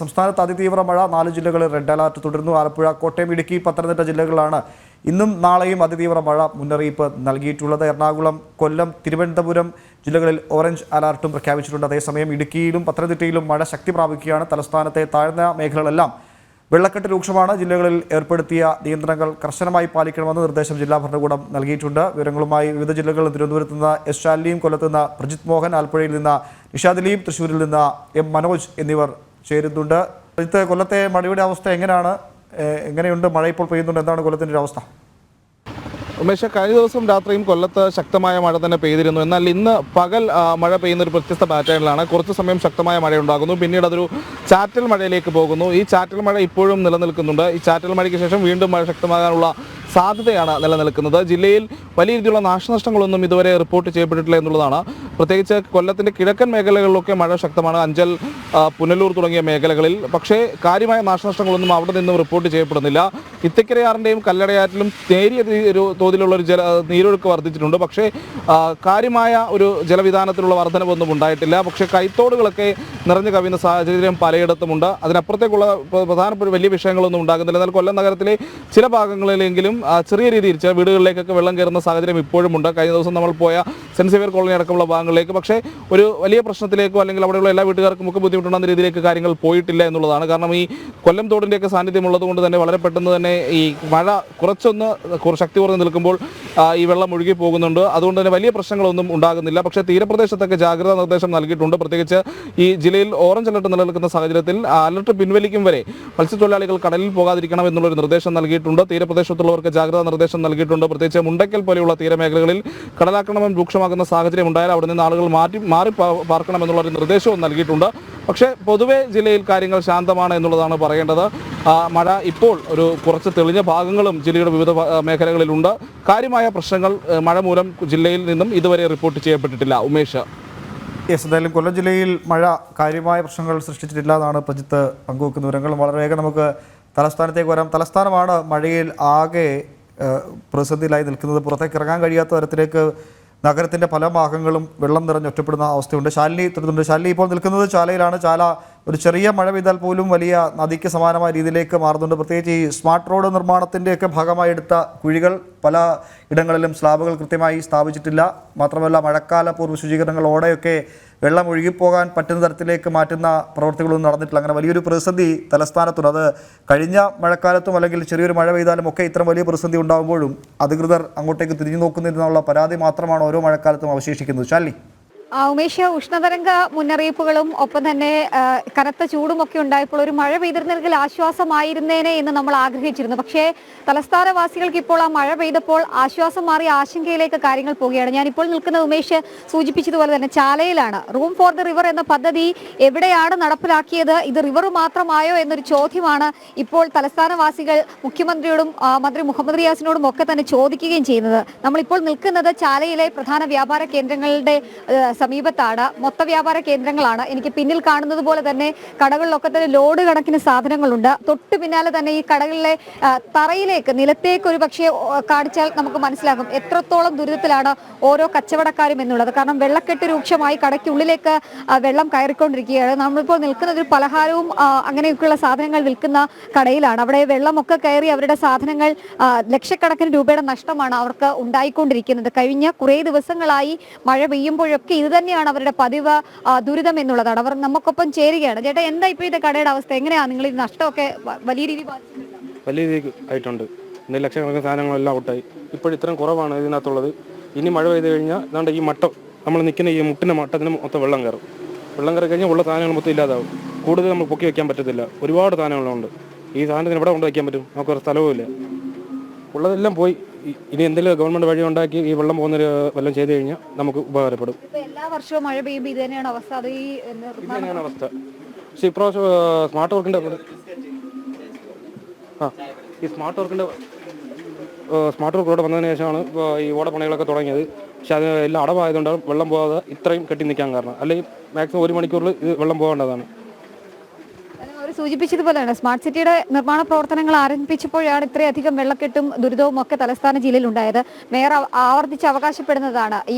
സംസ്ഥാനത്ത് അതിതീവ്ര മഴ 4 ജില്ലകളിൽ റെഡ് അലർട്ട് തുടരുന്നു. ആലപ്പുഴ, കോട്ടയം, ഇടുക്കി, പത്തനംതിട്ട ജില്ലകളിലാണ് ഇന്നും നാളെയും അതിതീവ്ര മഴ മുന്നറിയിപ്പ് നൽകിയിട്ടുള്ളത്. എറണാകുളം, കൊല്ലം, തിരുവനന്തപുരം ജില്ലകളിൽ ഓറഞ്ച് അലർട്ടും പ്രഖ്യാപിച്ചിട്ടുണ്ട്. അതേസമയം ഇടുക്കിയിലും പത്തനംതിട്ടയിലും മഴ ശക്തി പ്രാപിക്കുകയാണ്. തലസ്ഥാനത്തെ താഴ്ന്ന മേഖലകളെല്ലാം വെള്ളക്കെട്ട് രൂക്ഷമാണ്. ജില്ലകളിൽ ഏർപ്പെടുത്തിയ നിയന്ത്രണങ്ങൾ കർശനമായി പാലിക്കണമെന്ന് നിർദ്ദേശം ജില്ലാ ഭരണകൂടം നൽകിയിട്ടുണ്ട്. വിവരങ്ങളുമായി വിവിധ ജില്ലകളിൽ തിരുവനന്തപുരത്ത് നിന്ന് എസ് ശാലിനിയും, കൊല്ലത്ത് നിന്ന് പ്രജിത് മോഹൻ, ആലപ്പുഴയിൽ നിന്ന് നിഷാദിലിയും, തൃശ്ശൂരിൽ നിന്ന് എം മനോജ് എന്നിവർ ചേരുന്നുണ്ട്. കൊല്ലത്തെ മഴയുടെ അവസ്ഥ എങ്ങനെയുണ്ട്? മഴ ഇപ്പോൾ പെയ്യുന്നുണ്ട്. എന്താണ് കൊല്ലത്തിൻ്റെ അവസ്ഥ? ഉമേഷ്, കഴിഞ്ഞ ദിവസം രാത്രിയും കൊല്ലത്ത് ശക്തമായ മഴ തന്നെ പെയ്തിരുന്നു. എന്നാൽ ഇന്ന് പകൽ മഴ പെയ്യുന്ന ഒരു വ്യത്യസ്ത പാറ്റേണിലാണ്. കുറച്ച് സമയം ശക്തമായ മഴ ഉണ്ടാകുന്നു, പിന്നീട് അതൊരു ചാറ്റൽ മഴയിലേക്ക് പോകുന്നു. ഈ ചാറ്റൽ മഴ ഇപ്പോഴും നിലനിൽക്കുന്നുണ്ട്. ഈ ചാറ്റൽ മഴയ്ക്ക് ശേഷം വീണ്ടും മഴ ശക്തമാകാനുള്ള സാധ്യതയാണ് നിലനിൽക്കുന്നത്. ജില്ലയിൽ വലിയ രീതിയിലുള്ള നാശനഷ്ടങ്ങളൊന്നും ഇതുവരെ റിപ്പോർട്ട് ചെയ്യപ്പെട്ടിട്ടില്ല എന്നുള്ളതാണ്. പ്രത്യേകിച്ച് കൊല്ലത്തിൻ്റെ കിഴക്കൻ മേഖലകളിലൊക്കെ മഴ ശക്തമാണ്, അഞ്ചൽ, പുനലൂർ തുടങ്ങിയ മേഖലകളിൽ. പക്ഷേ കാര്യമായ നാശനഷ്ടങ്ങളൊന്നും അവിടെ നിന്നും റിപ്പോർട്ട് ചെയ്യപ്പെടുന്നില്ല. ഇത്തിക്കരയാറിൻ്റെയും കല്ലടയാറ്റിലും നേരിയ ഒരു തോതിലുള്ള ഒരു നീരൊഴുക്ക് വർദ്ധിച്ചിട്ടുണ്ട്. പക്ഷേ കാര്യമായ ഒരു ജലവിധാനത്തിലുള്ള വർധനവൊന്നും ഉണ്ടായിട്ടില്ല. പക്ഷേ കൈത്തോടുകളൊക്കെ നിറഞ്ഞു കവിയുന്ന സാഹചര്യം പലയിടത്തുമുണ്ട്. അതിനപ്പുറത്തേക്കുള്ള പ്രധാനപ്പെട്ട വലിയ വിഷയങ്ങളൊന്നും ഉണ്ടാകുന്നില്ല. എന്നാൽ കൊല്ലം നഗരത്തിലെ ചില ഭാഗങ്ങളിലെങ്കിലും ചെറിയ രീതിയിൽ ചില വീടുകളിലേക്കൊക്കെ വെള്ളം കയറുന്ന സാഹചര്യം ഇപ്പോഴും ഉണ്ട്. കഴിഞ്ഞ ദിവസം നമ്മൾ പോയ സെൻറ്റ് സേവിയർ കോളനി അടക്കമുള്ള ഭാഗങ്ങളിലേക്ക് പക്ഷേ ഒരു വലിയ പ്രശ്നത്തിലേക്കോ അല്ലെങ്കിൽ അവിടെയുള്ള എല്ലാ വീട്ടുകാർക്കും ഒക്കെ ബുദ്ധിമുട്ടുണ്ടെന്ന രീതിയിലേക്ക് കാര്യങ്ങൾ പോയിട്ടില്ല എന്നുള്ളതാണ്. കാരണം ഈ കൊല്ലം തോടിൻ്റെയൊക്കെ സാന്നിധ്യം ഉള്ളതുകൊണ്ട് തന്നെ വളരെ പെട്ടെന്ന് തന്നെ ഈ മഴ കുറച്ചൊന്ന് ശക്തി കുറഞ്ഞ് നിൽക്കുമ്പോൾ ഈ വെള്ളം ഒഴുകി പോകുന്നുണ്ട്. അതുകൊണ്ട് തന്നെ വലിയ പ്രശ്നങ്ങളൊന്നും ഉണ്ടാകുന്നില്ല. പക്ഷേ തീരപ്രദേശത്തൊക്കെ ജാഗ്രതാ നിർദ്ദേശം നൽകിയിട്ടുണ്ട്. പ്രത്യേകിച്ച് ഈ ജില്ലയിൽ ഓറഞ്ച് അലർട്ട് നിലനിൽക്കുന്ന സാഹചര്യത്തിൽ അലർട്ട് പിൻവലിക്കും വരെ മത്സ്യത്തൊഴിലാളികൾ കടലിൽ പോകാതിരിക്കണം എന്നുള്ളൊരു നിർദ്ദേശം നൽകിയിട്ടുണ്ട്. തീരപ്രദേശത്തുള്ളവർക്ക് ജാഗ്രതാ നിർദ്ദേശം നൽകിയിട്ടുണ്ട്. പ്രത്യേകിച്ച് മുണ്ടയ്ക്കൽ പോലെയുള്ള തീരമേഖലകളിൽ കടലാക്രമണം രൂക്ഷമാകുന്ന സാഹചര്യം ഉണ്ടായാൽ അവിടെ നിന്ന് ആളുകൾ മാറി പാർക്കണമെന്നുള്ളൊരു നിർദ്ദേശവും നൽകിയിട്ടുണ്ട്. പക്ഷേ പൊതുവെ ജില്ലയിൽ കാര്യങ്ങൾ ശാന്തമാണ് എന്നുള്ളതാണ് പറയേണ്ടത്. മഴ ഇപ്പോൾ ഒരു കുറച്ച് തെളിഞ്ഞ ഭാഗങ്ങളും ജില്ലയുടെ വിവിധ മേഖലകളിലുണ്ട്. കാര്യമായ പ്രശ്നങ്ങൾ മഴ മൂലം ജില്ലയിൽ നിന്നും ഇതുവരെ റിപ്പോർട്ട് ചെയ്യപ്പെട്ടിട്ടില്ല. ഉമേഷ്, എന്തായാലും കൊല്ലം ജില്ലയിൽ മഴ കാര്യമായ പ്രശ്നങ്ങൾ സൃഷ്ടിച്ചിട്ടില്ല എന്നാണ് പ്രജിത്ത് പങ്കുവെക്കുന്ന വിവരങ്ങൾ. വളരെ വേഗം നമുക്ക് തലസ്ഥാനത്തേക്ക് വരാം. തലസ്ഥാനമാണ് മഴയിൽ ആകെ പ്രതിസന്ധിയിലായി നിൽക്കുന്നത്. പുറത്തേക്ക് ഇറങ്ങാൻ കഴിയാത്ത തരത്തിലേക്ക് നഗരത്തിൻ്റെ പല ഭാഗങ്ങളും വെള്ളം നിറഞ്ഞ് ഒറ്റപ്പെടുന്ന അവസ്ഥയുണ്ട്. ശാലിനി തുടരുന്നുണ്ട്. ശാലിനി ഇപ്പോൾ നിൽക്കുന്നത് ചാലയിലാണ്. ചാല ഒരു ചെറിയ മഴ പെയ്താൽ പോലും വലിയ നദിക്ക് സമാനമായ രീതിയിലേക്ക് മാറുന്നുണ്ട്. പ്രത്യേകിച്ച് ഈ സ്മാർട്ട് റോഡ് നിർമ്മാണത്തിൻ്റെയൊക്കെ ഭാഗമായി എടുത്ത കുഴികൾ പല ഇടങ്ങളിലും സ്ലാബുകൾ കൃത്യമായി സ്ഥാപിച്ചിട്ടില്ല. മാത്രമല്ല മഴക്കാല പൂർവ്വ ശുചീകരണങ്ങൾ ഓടെയൊക്കെ വെള്ളം ഒഴുകിപ്പോകാൻ പറ്റുന്ന തരത്തിലേക്ക് മാറ്റുന്ന പ്രവർത്തികളൊന്നും നടന്നിട്ടില്ല. അങ്ങനെ വലിയൊരു പ്രതിസന്ധി തലസ്ഥാനത്തുണ്ട്. അത് കഴിഞ്ഞ മഴക്കാലത്തും അല്ലെങ്കിൽ ചെറിയൊരു മഴ പെയ്താലും ഒക്കെ ഇത്തരം വലിയ പ്രതിസന്ധി ഉണ്ടാകുമ്പോഴും അധികൃതർ അങ്ങോട്ടേക്ക് തിരിഞ്ഞു നോക്കുന്നില്ലെന്നുള്ള പരാതി മാത്രമാണ് ഓരോ മഴക്കാലത്തും അവശേഷിക്കുന്നത്. ശാലിനി, ഉമേഷ്, ഉഷ്ണതരംഗ മുന്നറിയിപ്പുകളും ഒപ്പം തന്നെ കനത്ത ചൂടുമൊക്കെ ഉണ്ടായപ്പോൾ ഒരു മഴ പെയ്തിരുന്നെങ്കിൽ ആശ്വാസമായിരുന്നേനെ എന്ന് നമ്മൾ ആഗ്രഹിച്ചിരുന്നു. പക്ഷേ തലസ്ഥാനവാസികൾക്ക് ഇപ്പോൾ ആ മഴ പെയ്തപ്പോൾ ആശ്വാസം മാറി ആശങ്കയിലേക്ക് കാര്യങ്ങൾ പോവുകയാണ്. ഞാനിപ്പോൾ നിൽക്കുന്നത് ഉമേഷ് സൂചിപ്പിച്ചതുപോലെ തന്നെ ചാലയിലാണ്. റൂം ഫോർ ദ റിവർ എന്ന പദ്ധതി എവിടെയാണ് നടപ്പിലാക്കിയത്? ഇത് റിവർ മാത്രമായോ എന്നൊരു ചോദ്യമാണ് ഇപ്പോൾ തലസ്ഥാനവാസികൾ മുഖ്യമന്ത്രിയോടും മന്ത്രി മുഹമ്മദ് റിയാസിനോടും ഒക്കെ തന്നെ ചോദിക്കുകയും ചെയ്യുന്നത്. നമ്മളിപ്പോൾ നിൽക്കുന്നത് ചാലയിലെ പ്രധാന വ്യാപാര കേന്ദ്രങ്ങളുടെ സമീപത്താണ്. മൊത്ത വ്യാപാര കേന്ദ്രങ്ങളാണ്. എനിക്ക് പിന്നിൽ കാണുന്നത് പോലെ തന്നെ കടകളിലൊക്കെ തന്നെ ലോഡ് കണക്കിന് സാധനങ്ങളുണ്ട്. തൊട്ട് പിന്നാലെ തന്നെ ഈ കടകളിലെ തറയിലേക്ക്, നിലത്തേക്ക് ഒരു പക്ഷേ കാണിച്ചാൽ നമുക്ക് മനസ്സിലാകും എത്രത്തോളം ദുരിതത്തിലാണ് ഓരോ കച്ചവടക്കാരും എന്നുള്ളത്. കാരണം വെള്ളക്കെട്ട് രൂക്ഷമായി കടയ്ക്കുള്ളിലേക്ക് വെള്ളം കയറിക്കൊണ്ടിരിക്കുകയാണ്. നമ്മളിപ്പോൾ നിൽക്കുന്നത് ഒരു പലഹാരവും അങ്ങനെയൊക്കെയുള്ള സാധനങ്ങൾ വിൽക്കുന്ന കടയിലാണ്. അവിടെ വെള്ളമൊക്കെ കയറി അവരുടെ സാധനങ്ങൾ ലക്ഷക്കണക്കിന് രൂപയുടെ നഷ്ടമാണ് അവർക്ക് ഉണ്ടായിക്കൊണ്ടിരിക്കുന്നത്. കഴിഞ്ഞ കുറേ ദിവസങ്ങളായി മഴ പെയ്യുമ്പോഴൊക്കെ ഇത് തന്നെയാണ് അവരുടെ പതിവ് ദുരിതം എന്നുള്ളതാണ്. അവർ നമുക്കൊപ്പം ചേരുകയാണ്. ചേട്ടാ, എന്താ ഇപ്പോഴത്തെ കടയുടെ അവസ്ഥ? എങ്ങനെയാണ് നിങ്ങൾ ഈ നഷ്ടമൊക്കെ വലിയ രീതിയിൽ ആയിട്ടുണ്ട്? ലക്ഷക്കണക്കിന് സാധനങ്ങളെല്ലാം ഔട്ടായി. ഇപ്പോഴിത്രയും കുറവാണ് ഇതിനകത്തുള്ളത്. ഇനി മഴ പെയ്ത് കഴിഞ്ഞാൽ അതുകൊണ്ട് ഈ മട്ടം, നമ്മൾ നിൽക്കുന്ന ഈ മുട്ടിൻ്റെ മട്ടത്തിന് മൊത്തം വെള്ളം കയറും. വെള്ളം കയറി കഴിഞ്ഞാൽ ഉള്ള സാധനങ്ങൾ മൊത്തം ഇല്ലാതാവും. കൂടുതൽ നമ്മൾ പൊക്കി വയ്ക്കാൻ പറ്റത്തില്ല. ഒരുപാട് സാധനങ്ങളുണ്ട്. ഈ സാധനത്തിന് എവിടെ കൊണ്ട് വയ്ക്കാൻ പറ്റും? നമുക്ക് ഒരു സ്ഥലവും ഇല്ല. ഉള്ളതെല്ലാം പോയി. ഇനി എന്തെങ്കിലും ഗവൺമെന്റ് വഴി ഉണ്ടാക്കി ഈ വെള്ളം പോകുന്നൊരു വല്ലതും ചെയ്ത് കഴിഞ്ഞാൽ നമുക്ക് ഉപകാരപ്പെടും. എല്ലാ വർഷവും മഴ പെയ്യുമ്പോൾ ഇത് തന്നെയാണ് അവസ്ഥ. അത് ഇതന്നെയാണ് അവസ്ഥ. പക്ഷേ ഇപ്രാവശ്യം സ്മാർട്ട് വർക്കിൻ്റെ ഈ സ്മാർട്ട് വർക്ക് ഇവിടെ വന്നതിന് ശേഷമാണ് ഈ ഓടപ്പണികളൊക്കെ തുടങ്ങിയത്. പക്ഷെ അത് എല്ലാം അടവായതുകൊണ്ടാണ് വെള്ളം പോകാതെ ഇത്രയും കെട്ടി നിൽക്കാൻ കാരണം. അല്ലെങ്കിൽ മാക്സിമം 1 മണിക്കൂറിൽ ഇത് വെള്ളം പോകേണ്ടതാണ്. അവർ സൂചിപ്പിച്ചതുപോലെയാണ് സ്മാർട്ട് സിറ്റിയുടെ നിർമ്മാണ പ്രവർത്തനങ്ങൾ ആരംഭിച്ചപ്പോഴാണ് ഇത്രയധികം വെള്ളക്കെട്ടും ദുരിതവും ഒക്കെ തലസ്ഥാന ജില്ലയിൽ ഉണ്ടായത്. മേയർ ആവർത്തിച്ച് അവകാശപ്പെടുന്നതാണ് ഈ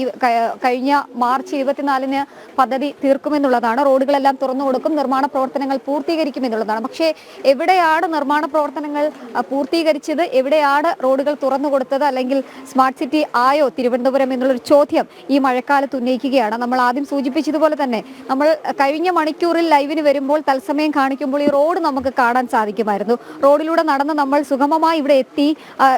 കഴിഞ്ഞ മാർച്ച് 24-ന് പദ്ധതി തീർക്കുമെന്നുള്ളതാണ്. റോഡുകളെല്ലാം തുറന്നു കൊടുക്കും, നിർമ്മാണ പ്രവർത്തനങ്ങൾ പൂർത്തീകരിക്കുമെന്നുള്ളതാണ്. പക്ഷേ എവിടെയാണ് നിർമ്മാണ പ്രവർത്തനങ്ങൾ പൂർത്തീകരിച്ചത്, എവിടെയാണ് റോഡുകൾ തുറന്നു കൊടുത്തത്, അല്ലെങ്കിൽ സ്മാർട്ട് സിറ്റി ആയോ തിരുവനന്തപുരം എന്നുള്ളൊരു ചോദ്യം ഈ മഴക്കാലത്ത് ഉന്നയിക്കുകയാണ്. നമ്മൾ ആദ്യം സൂചിപ്പിച്ചതുപോലെ തന്നെ നമ്മൾ കഴിഞ്ഞ മണിക്കൂറിൽ ലൈവിന് വരുമ്പോൾ തത്സമയം കാണിക്കുമ്പോൾ ഈ റോഡ് നമുക്ക് കാണാൻ സാധിക്കുമായിരുന്നു. റോഡിലൂടെ നടന്ന് നമ്മൾ സുഗമമായി ഇവിടെ എത്തി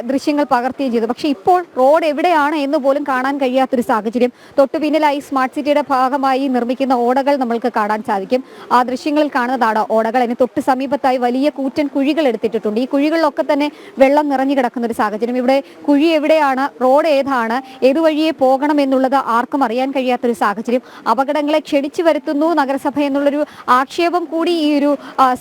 ദൃശ്യങ്ങൾ പകർത്തുകയും ചെയ്തു. പക്ഷേ ഇപ്പോൾ റോഡ് എവിടെയാണ് എന്ന് പോലും കാണാൻ കഴിയാത്തൊരു സാഹചര്യം. തൊട്ടു പിന്നിലായി സ്മാർട്ട് സിറ്റിയുടെ ഭാഗമായി നിർമ്മിക്കുന്ന ഓടകൾ നമ്മൾക്ക് കാണാൻ സാധിക്കും. ആ ദൃശ്യങ്ങളിൽ കാണുന്നതാണ് ഓടകൾ. അതിന് തൊട്ട് സമീപത്തായി വലിയ കൂറ്റൻ കുഴികൾ എടുത്തിട്ടുണ്ട്. ഈ കുഴികളിലൊക്കെ തന്നെ വെള്ളം നിറഞ്ഞു കിടക്കുന്ന ഒരു സാഹചര്യം. ഇവിടെ കുഴി എവിടെയാണ്, റോഡ് ഏതാണ്, ഏതുവഴിയെ പോകണം എന്നുള്ളത് ആർക്കും അറിയാൻ കഴിയാത്തൊരു സാഹചര്യം. അപകടങ്ങളെ ക്ഷണിച്ചു വരുത്തുന്നു നഗരസഭ എന്നുള്ളൊരു ആക്ഷേപം കൂടി ഈ ഒരു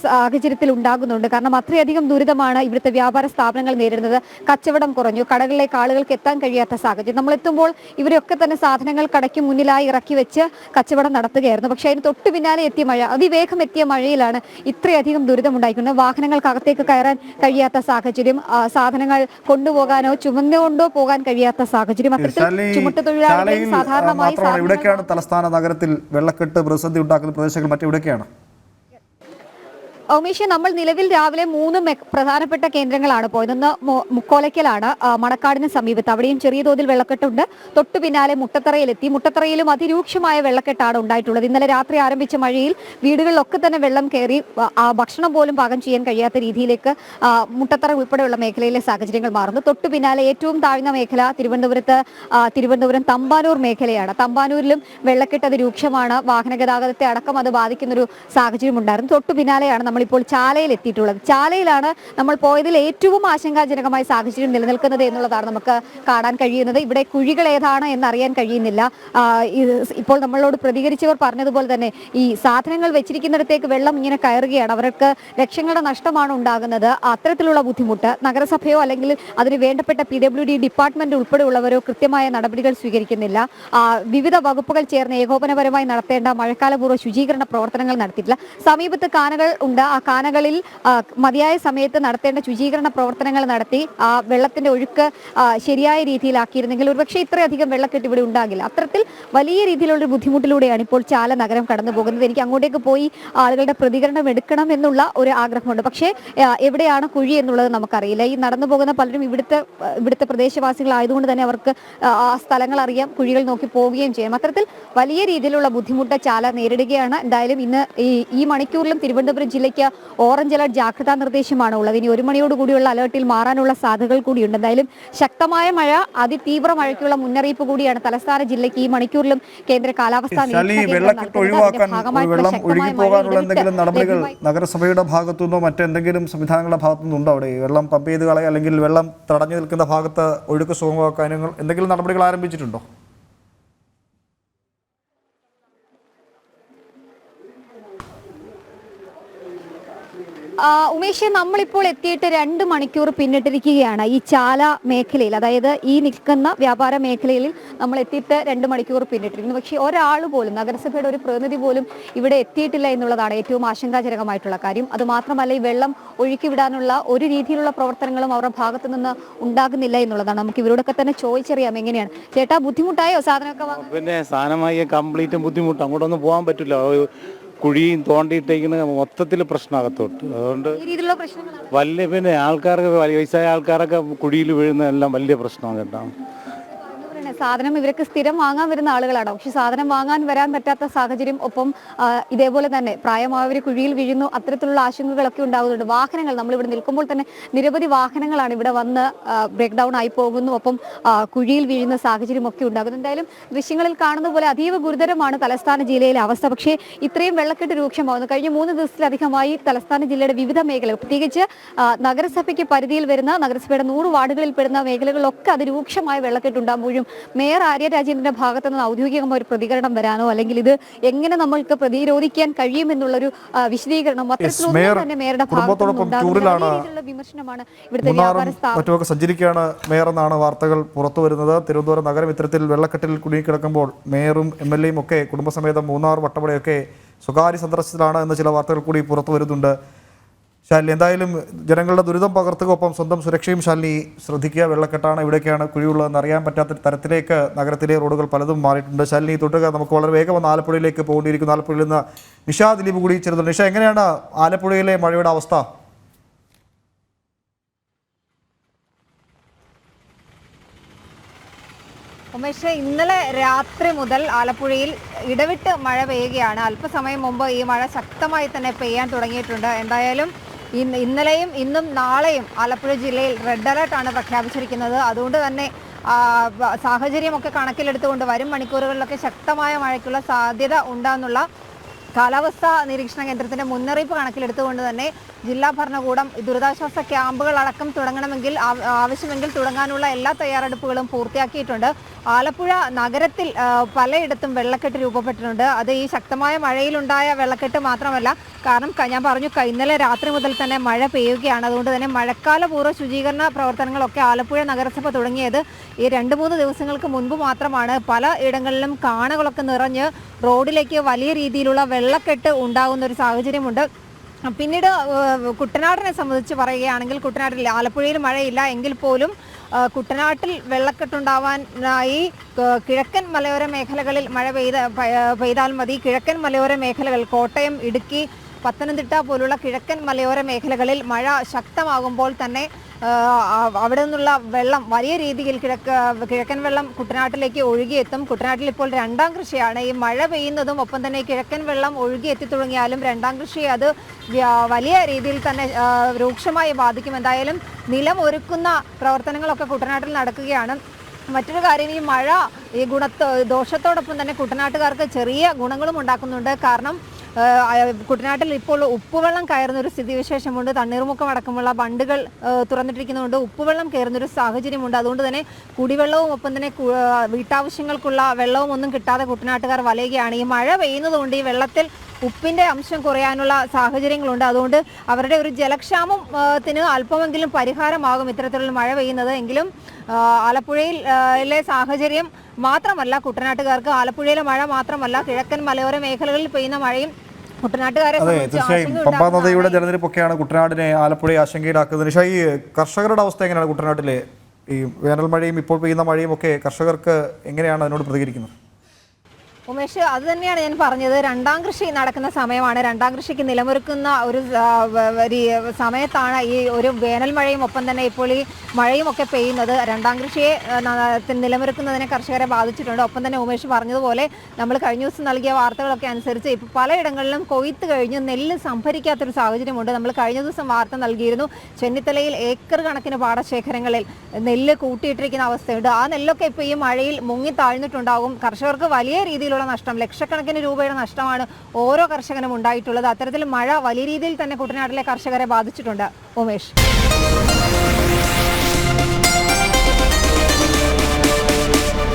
സാഹചര്യത്തിൽ ഉണ്ടാകുന്നുണ്ട്. കാരണം അത്രയധികം ദുരിതമാണ് ഇവിടുത്തെ വ്യാപാര സ്ഥാപനങ്ങൾ നേരിടുന്നത്. കച്ചവടം കുറഞ്ഞു, കടകളിലേക്ക് ആളുകൾക്ക് എത്താൻ കഴിയാത്ത സാഹചര്യം. നമ്മൾ എത്തുമ്പോൾ ഇവരൊക്കെ തന്നെ സാധനങ്ങൾ കടയ്ക്ക് മുന്നിലായി ഇറക്കി വെച്ച് കച്ചവടം നടത്തുകയായിരുന്നു. പക്ഷേ അതിന് തൊട്ടു പിന്നാലെ എത്തിയ മഴ, അതിവേഗം എത്തിയ മഴയിലാണ് ഇത്രയധികം ദുരിതം ഉണ്ടായിക്കുന്നത്. വാഹനങ്ങൾക്കകത്തേക്ക് കയറാൻ കഴിയാത്ത സാഹചര്യം, സാധനങ്ങൾ കൊണ്ടുപോകാനോ ചുമന്നുകൊണ്ടോ പോകാൻ കഴിയാത്ത സാഹചര്യം. അത്തരത്തിൽ ചുമട്ട് തൊഴിലാളികൾ സാധാരണമായി ഇവിടേക്കാണ് തലസ്ഥാന നഗരത്തിൽ വെള്ളക്കെട്ട് പ്രതിസന്ധി ഉണ്ടാക്കുന്ന പ്രദേശങ്ങൾ മറ്റെവിടേക്കാണ്? ഔമേഷ്, നമ്മൾ നിലവിൽ രാവിലെ 3 പ്രധാനപ്പെട്ട കേന്ദ്രങ്ങളാണ് പോയത്. ഒന്ന് മുക്കോലയ്ക്കലാണ്, മണക്കാടിന് സമീപത്ത്. അവിടെയും ചെറിയ തോതിൽ വെള്ളക്കെട്ടുണ്ട്. തൊട്ടു പിന്നാലെ മുട്ടത്തറയിലെത്തി. മുട്ടത്തറയിലും അതിരൂക്ഷമായ വെള്ളക്കെട്ടാണ് ഉണ്ടായിട്ടുള്ളത്. ഇന്നലെ രാത്രി ആരംഭിച്ച മഴയിൽ വീടുകളിലൊക്കെ തന്നെ വെള്ളം കയറി ഭക്ഷണം പോലും പാകം ചെയ്യാൻ കഴിയാത്ത രീതിയിലേക്ക് മുട്ടത്തറ ഉൾപ്പെടെയുള്ള മേഖലയിലെ സാഹചര്യങ്ങൾ മാറുന്നു. തൊട്ടു പിന്നാലെ ഏറ്റവും താഴ്ന്ന മേഖല തിരുവനന്തപുരം തമ്പാനൂർ മേഖലയാണ്. തമ്പാനൂരിലും വെള്ളക്കെട്ട് അതിരൂക്ഷമാണ്. വാഹന ഗതാഗതത്തെ അടക്കം അത് ബാധിക്കുന്നൊരു സാഹചര്യം ഉണ്ടായിരുന്നു. തൊട്ടു പിന്നാലെയാണ് നമ്മളിപ്പോൾ ചാലയിൽ എത്തിയിട്ടുള്ളത്. ചാലയിലാണ് നമ്മൾ പോയതിൽ ഏറ്റവും ആശങ്കാജനകമായ സാഹചര്യം നിലനിൽക്കുന്നത് എന്നുള്ളതാണ് നമുക്ക് കാണാൻ കഴിയുന്നത്. ഇവിടെ കുഴികൾ ഏതാണ് എന്നറിയാൻ കഴിയുന്നില്ല. ഇപ്പോൾ നമ്മളോട് പ്രതികരിച്ചവർ പറഞ്ഞതുപോലെ തന്നെ ഈ സാധനങ്ങൾ വെച്ചിരിക്കുന്നിടത്തേക്ക് വെള്ളം ഇങ്ങനെ കയറുകയാണ്. അവർക്ക് ലക്ഷങ്ങളുടെ നഷ്ടമാണ് ഉണ്ടാകുന്നത്. അത്തരത്തിലുള്ള ബുദ്ധിമുട്ട് നഗരസഭയോ അല്ലെങ്കിൽ അതിന് വേണ്ടപ്പെട്ട PWD ഡിപ്പാർട്ട്മെന്റ് ഉൾപ്പെടെയുള്ളവരോ കൃത്യമായ നടപടികൾ സ്വീകരിക്കുന്നില്ല. വിവിധ വകുപ്പുകൾ ചേർന്ന് ഏകോപനപരമായി നടത്തേണ്ട മഴക്കാലപൂർവ്വ ശുചീകരണ പ്രവർത്തനങ്ങൾ നടത്തിയിട്ടില്ല. സമീപത്ത് കാനകൾ ഉണ്ട്. ആ കാനകളിൽ മതിയായ സമയത്ത് നടത്തേണ്ട ശുചീകരണ പ്രവർത്തനങ്ങൾ നടത്തി ആ വെള്ളത്തിന്റെ ഒഴുക്ക് ശരിയായ രീതിയിലാക്കിയിരുന്നെങ്കിൽ ഒരുപക്ഷെ ഇത്രയധികം വെള്ളക്കെട്ട് ഇവിടെ ഉണ്ടാകില്ല. അത്തരത്തിൽ വലിയ രീതിയിലുള്ള ബുദ്ധിമുട്ടിലൂടെയാണ് ഇപ്പോൾ ചാല നഗരം കടന്നു പോകുന്നത്. എനിക്ക് അങ്ങോട്ടേക്ക് പോയി ആളുകളുടെ പ്രതികരണം എടുക്കണം എന്നുള്ള ഒരു ആഗ്രഹമുണ്ട്. പക്ഷേ എവിടെയാണ് കുഴി എന്നുള്ളത് നമുക്കറിയില്ല. ഈ നടന്നു പോകുന്ന പലരും ഇവിടുത്തെ പ്രദേശവാസികളായതുകൊണ്ട് തന്നെ അവർക്ക് ആ സ്ഥലങ്ങൾ അറിയാം, കുഴികൾ നോക്കി പോവുകയും ചെയ്യും. അത്തരത്തിൽ വലിയ രീതിയിലുള്ള ബുദ്ധിമുട്ട് ചാല നേരിടുകയാണ്. എന്തായാലും ഇന്ന് ഈ മണിക്കൂറിലും തിരുവനന്തപുരം ജില്ലയ്ക്ക് ഓറഞ്ച് അലർട്ട് ജാഗ്രതാ നിർദ്ദേശമാണ് ഉള്ളത്. ഇനി 1 മണിയോടുകൂടിയുള്ള അലർട്ടിൽ മാറാനുള്ള സാധ്യതകൾ കൂടിയുണ്ട്. എന്തായാലും ശക്തമായ മഴ, അതിതീവ്ര മഴയ്ക്കുള്ള മുന്നറിയിപ്പ് കൂടിയാണ് തലസ്ഥാന ജില്ലയ്ക്ക് ഈ മണിക്കൂറിലും കേന്ദ്ര കാലാവസ്ഥാ നഗരസഭയുടെ ഭാഗത്തുനിന്നോ മറ്റെന്തെങ്കിലും സംവിധാനങ്ങളുടെ ഭാഗത്തുനിന്നോ ഉണ്ടോ? അവിടെ വെള്ളം പമ്പ് ചെയ്ത് കളയ അല്ലെങ്കിൽ വെള്ളം തടഞ്ഞു നിൽക്കുന്ന ഭാഗത്ത് ഒഴുക്ക് സുഗമമാക്കാൻ എന്തെങ്കിലും നടപടികൾ ആരംഭിച്ചിട്ടുണ്ടോ? ഉമേഷ്, നമ്മളിപ്പോൾ എത്തിയിട്ട് 2 മണിക്കൂർ പിന്നിട്ടിരിക്കുകയാണ് ഈ ചാല മേഖലയിൽ. അതായത് ഈ നിൽക്കുന്ന വ്യാപാര മേഖലയിൽ നമ്മൾ എത്തിയിട്ട് 2 മണിക്കൂർ പിന്നിട്ടിരിക്കുന്നു. പക്ഷേ ഒരാൾ പോലും, നഗരസഭയുടെ ഒരു പ്രതിനിധി പോലും ഇവിടെ എത്തിയിട്ടില്ല എന്നുള്ളതാണ് ഏറ്റവും ആശങ്കാജനകമായിട്ടുള്ള കാര്യം. അതുമാത്രമല്ല, ഈ വെള്ളം ഒഴുക്കിവിടാനുള്ള ഒരു രീതിയിലുള്ള പ്രവർത്തനങ്ങളും അവരുടെ ഭാഗത്തു നിന്ന് ഉണ്ടാകുന്നില്ല എന്നുള്ളതാണ്. നമുക്ക് ഇവരോടൊക്കെ തന്നെ ചോദിച്ചറിയാം എങ്ങനെയാണ്. ചേട്ടാ, ബുദ്ധിമുട്ടായോ സാധനമൊക്കെ വാങ്ങാൻ? പിന്നെ സാധനമായി കംപ്ലീറ്റ് ബുദ്ധിമുട്ട്, അങ്ങോട്ടൊന്നും പോകാൻ പറ്റില്ല. കുഴിയും തോണ്ടിയിട്ടേക്കുന്ന മൊത്തത്തിൽ പ്രശ്നമാകത്തോട്ട്. അതുകൊണ്ട് പിന്നെ ആൾക്കാർക്ക് വയസ്സായ ആൾക്കാരൊക്കെ കുഴിയിൽ വീഴുന്നതെല്ലാം വലിയ പ്രശ്നമാണ് കേട്ടോ. സാധനം ഇവർക്ക് സ്ഥിരം വാങ്ങാൻ വരുന്ന ആളുകളാണ്. പക്ഷെ സാധനം വാങ്ങാൻ വരാൻ പറ്റാത്ത സാഹചര്യം, ഒപ്പം ഇതേപോലെ തന്നെ പ്രായമായവർ കുഴിയിൽ വീഴുന്നു. അത്തരത്തിലുള്ള ആശങ്കകളൊക്കെ ഉണ്ടാകുന്നുണ്ട്. വാഹനങ്ങൾ, നമ്മളിവിടെ നിൽക്കുമ്പോൾ തന്നെ നിരവധി വാഹനങ്ങളാണ് ഇവിടെ വന്ന് ബ്രേക്ക് ഡൗൺ ആയി പോകുന്നു. ഒപ്പം കുഴിയിൽ വീഴുന്ന സാഹചര്യം ഒക്കെ ഉണ്ടാകുന്നു. എന്തായാലും ദൃശ്യങ്ങളിൽ കാണുന്ന പോലെ അതീവ ഗുരുതരമാണ് തലസ്ഥാന ജില്ലയിലെ അവസ്ഥ. പക്ഷേ ഇത്രയും വെള്ളക്കെട്ട് രൂക്ഷമാകുന്നു. കഴിഞ്ഞ 3 ദിവസത്തിലധികമായി തലസ്ഥാന ജില്ലയുടെ വിവിധ മേഖലകൾ, പ്രത്യേകിച്ച് നഗരസഭയ്ക്ക് പരിധിയിൽ വരുന്ന നഗരസഭയുടെ 100 വാർഡുകളിൽ പെടുന്ന മേഖലകളിലൊക്കെ അതിരൂക്ഷമായ വെള്ളക്കെട്ടുണ്ടാകുമ്പോഴും മേയർ ആര്യ രാജേന്ദ്രന്റെ ഭാഗത്തു നിന്ന് ഔദ്യോഗികമായ ഒരു പ്രതികരണം വരാനോ അല്ലെങ്കിൽ ഇത് എങ്ങനെ നമ്മൾക്ക് പ്രതിരോധിക്കാൻ കഴിയുമെന്നുള്ളൊരു വിശദീകരണം തന്നെ മേയറുടെ വിമർശനമാണ് ഇവിടുത്തെ വ്യാപാര സ്ഥാപനം സഞ്ചരിക്കുകയാണ് മേയർ എന്നാണ് വാർത്തകൾ പുറത്തു വരുന്നത്. തിരുവനന്തപുരം നഗരം ഇത്തരത്തിൽ വെള്ളക്കെട്ടിൽ കുടുങ്ങിക്കിടക്കുമ്പോൾ മേയറും MLA യും ഒക്കെ കുടുംബസമേതം മൂന്നാർ വട്ടവടയൊക്കെ സ്വകാര്യ സന്ദർശനത്തിലാണ് എന്ന ചില വാർത്തകൾ കൂടി പുറത്തു വരുന്നുണ്ട്. ശാലിനി, എന്തായാലും ജനങ്ങളുടെ ദുരിതം പകർത്തുകൊപ്പം സ്വന്തം സുരക്ഷയും ശാലിനി ശ്രദ്ധിക്കുക. വെള്ളക്കെട്ടാണ്, ഇവിടേക്കാണ് കുഴിയുള്ളതെന്ന് അറിയാൻ പറ്റാത്ത തരത്തിലേക്ക് നഗരത്തിലെ റോഡുകൾ പലതും മാറിയിട്ടുണ്ട്. ശാലിനി തുടരുക. നമുക്ക് വളരെ വേഗം ഒന്ന് ആലപ്പുഴയിലേക്ക് പോകേണ്ടിയിരിക്കുന്നു. ആലപ്പുഴയിൽ നിന്ന് നിഷ ദിലീപ് കൂടി ചേരുന്നുണ്ട്. നിഷ, എങ്ങനെയാണ് ആലപ്പുഴയിലെ മഴയുടെ അവസ്ഥ? ഉമേഷ്, ഇന്നലെ രാത്രി മുതൽ ആലപ്പുഴയിൽ ഇടവിട്ട് മഴ പെയ്യുകയാണ്. അല്പസമയം മുമ്പ് ഈ മഴ ശക്തമായി തന്നെ പെയ്യാൻ തുടങ്ങിയിട്ടുണ്ട്. എന്തായാലും ഇന്നലെയും ഇന്നും നാളെയും ആലപ്പുഴ ജില്ലയിൽ റെഡ് അലർട്ടാണ് പ്രഖ്യാപിച്ചിരിക്കുന്നത്. അതുകൊണ്ട് തന്നെ സാഹചര്യമൊക്കെ കണക്കിലെടുത്തുകൊണ്ട് വരും മണിക്കൂറുകളിലൊക്കെ ശക്തമായ മഴയ്ക്കുള്ള സാധ്യത ഉണ്ടാകുന്നുള്ള കാലാവസ്ഥാ നിരീക്ഷണ കേന്ദ്രത്തിന്റെ മുന്നറിയിപ്പ് കണക്കിലെടുത്തുകൊണ്ട് തന്നെ ജില്ലാ ഭരണകൂടം ദുരിതാശ്വാസ ക്യാമ്പുകൾ അടക്കം തുടങ്ങണമെങ്കിൽ ആവശ്യമെങ്കിൽ തുടങ്ങാനുള്ള എല്ലാ തയ്യാറെടുപ്പുകളും പൂർത്തിയാക്കിയിട്ടുണ്ട്. ആലപ്പുഴ നഗരത്തിൽ പലയിടത്തും വെള്ളക്കെട്ട് രൂപപ്പെട്ടിട്ടുണ്ട്. അത് ഈ ശക്തമായ മഴയിലുണ്ടായ വെള്ളക്കെട്ട് മാത്രമല്ല, കാരണം ഞാൻ പറഞ്ഞു ഇന്നലെ രാത്രി മുതൽ തന്നെ മഴ പെയ്യുകയാണ്. അതുകൊണ്ട് തന്നെ മഴക്കാലപൂർവ്വ ശുചീകരണ പ്രവർത്തനങ്ങളൊക്കെ ആലപ്പുഴ നഗരസഭ തുടങ്ങിയത് ഈ 2-3 ദിവസങ്ങൾക്ക് മുൻപ് മാത്രമാണ്. പല ഇടങ്ങളിലും കാണകളൊക്കെ നിറഞ്ഞ് റോഡിലേക്ക് വലിയ രീതിയിലുള്ള വെള്ളക്കെട്ട് ഉണ്ടാകുന്ന ഒരു സാഹചര്യമുണ്ട്. പിന്നീട് കുട്ടനാടിനെ സംബന്ധിച്ച് പറയുകയാണെങ്കിൽ, കുട്ടനാട്ടിൽ ആലപ്പുഴയിൽ മഴയില്ല എങ്കിൽ പോലും കുട്ടനാട്ടിൽ വെള്ളക്കെട്ടുണ്ടാവാനായി കിഴക്കൻ മലയോര മേഖലകളിൽ മഴ പെയ്താൽ മതി. കിഴക്കൻ മലയോര മേഖലകൾ കോട്ടയം, ഇടുക്കി, പത്തനംതിട്ട പോലുള്ള കിഴക്കൻ മലയോര മേഖലകളിൽ മഴ ശക്തമാകുമ്പോൾ തന്നെ അവിടെ നിന്നുള്ള വെള്ളം വലിയ രീതിയിൽ കിഴക്കൻ വെള്ളം കുട്ടനാട്ടിലേക്ക് ഒഴുകിയെത്തും. കുട്ടനാട്ടിൽ ഇപ്പോൾ രണ്ടാം കൃഷിയാണ്. ഈ മഴ പെയ്യുന്നതും ഒപ്പം തന്നെ കിഴക്കൻ വെള്ളം ഒഴുകിയെത്തി തുടങ്ങിയാലും രണ്ടാം കൃഷി അത് വലിയ രീതിയിൽ തന്നെ രൂക്ഷമായി ബാധിക്കും. എന്തായാലും നിലം ഒരുക്കുന്ന പ്രവർത്തനങ്ങളൊക്കെ കുട്ടനാട്ടിൽ നടക്കുകയാണ്. മറ്റൊരു കാര്യം, ഈ മഴ ഈ ദോഷത്തോടൊപ്പം തന്നെ കുട്ടനാട്ടുകാർക്ക് ചെറിയ ഗുണങ്ങളും ഉണ്ടാക്കുന്നുണ്ട്. കാരണം കുട്ടനാട്ടിൽ ഇപ്പോൾ ഉപ്പുവെള്ളം കയറുന്ന ഒരു സ്ഥിതിവിശേഷമുണ്ട്. തണ്ണീർമുക്കം അടക്കമുള്ള ബണ്ടുകൾ തുറന്നിട്ടിരിക്കുന്നതുകൊണ്ട് ഉപ്പുവെള്ളം കയറുന്നൊരു സാഹചര്യമുണ്ട്. അതുകൊണ്ട് തന്നെ കുടിവെള്ളവും ഒപ്പം തന്നെ വീട്ടാവശ്യങ്ങൾക്കുള്ള വെള്ളവും ഒന്നും കിട്ടാതെ കുട്ടനാട്ടുകാർ വലയുകയാണ്. ഈ മഴ പെയ്യുന്നതുകൊണ്ട് ഈ വെള്ളത്തിൽ ഉപ്പിൻ്റെ അംശം കുറയാനുള്ള സാഹചര്യങ്ങളുണ്ട്. അതുകൊണ്ട് അവരുടെ ഒരു ജലക്ഷാമത്തിന് അല്പമെങ്കിലും പരിഹാരമാകും ഇത്തരത്തിലുള്ള മഴ പെയ്യുന്നത്. എങ്കിലും ആലപ്പുഴയിലെ സാഹചര്യം മാത്രമല്ല കുട്ടനാട്ടുകാർക്ക്, ആലപ്പുഴയിലെ മഴ മാത്രമല്ല കിഴക്കൻ മലയോര മേഖലകളിൽ പെയ്യുന്ന മഴയും കുട്ടനാട്ടുകാരെ തീർച്ചയായും പമ്പാ നദിയുടെ ജലനിരപ്പൊക്കെയാണ് കുട്ടനാടിനെ ആലപ്പുഴയെ ആശങ്കയിലാക്കുന്നത്. നിഷ, ഈ കർഷകരുടെ അവസ്ഥ എങ്ങനെയാണ് കുട്ടനാട്ടിലെ? ഈ വേനൽ മഴയും ഇപ്പോൾ പെയ്യുന്ന മഴയും ഒക്കെ കർഷകർക്ക് എങ്ങനെയാണ് അതിനോട് പ്രതികരിക്കുന്നത്? ഉമേഷ്, അത് തന്നെയാണ് ഞാൻ പറഞ്ഞത്. രണ്ടാം കൃഷി നടക്കുന്ന സമയമാണ്. രണ്ടാം കൃഷിക്ക് നിലമൊരുക്കുന്ന ഒരു സമയത്താണ് ഈ ഒരു വേനൽ മഴയും ഒപ്പം തന്നെ ഇപ്പോൾ ഈ മഴയും ഒക്കെ പെയ്യുന്നത്. രണ്ടാം കൃഷിയെ നിലമൊരുക്കുന്നതിനെ കർഷകരെ ബാധിച്ചിട്ടുണ്ട്. ഒപ്പം തന്നെ ഉമേഷ് പറഞ്ഞതുപോലെ നമ്മൾ കഴിഞ്ഞ ദിവസം നൽകിയ വാർത്തകളൊക്കെ അനുസരിച്ച് ഇപ്പോൾ പലയിടങ്ങളിലും കൊയ്ത്ത് കഴിഞ്ഞ് നെല്ല് സംഭരിക്കാത്തൊരു സാഹചര്യമുണ്ട്. നമ്മൾ കഴിഞ്ഞ ദിവസം വാർത്ത നൽകിയിരുന്നു. ചെന്നിത്തലയിൽ ഏക്കർ കണക്കിന് പാടശേഖരങ്ങളിൽ നെല്ല് കൂട്ടിയിട്ടിരിക്കുന്ന അവസ്ഥയുണ്ട്. ആ നെല്ലൊക്കെ ഇപ്പോൾ ഈ മഴയിൽ മുങ്ങി താഴ്ന്നിട്ടുണ്ടാകും. കർഷകർക്ക് വലിയ രീതിയിലുള്ള നഷ്ടം, ലക്ഷക്കണക്കിന് രൂപയുടെ നഷ്ടമാണ് ഓരോ കർഷകനും ഉണ്ടായിട്ടുള്ളത്. അത്തരത്തിൽ മഴ വലിയ രീതിയിൽ തന്നെ കുട്ടനാട്ടിലെ കർഷകരെ ബാധിച്ചിട്ടുണ്ട്. ഉമേഷ്.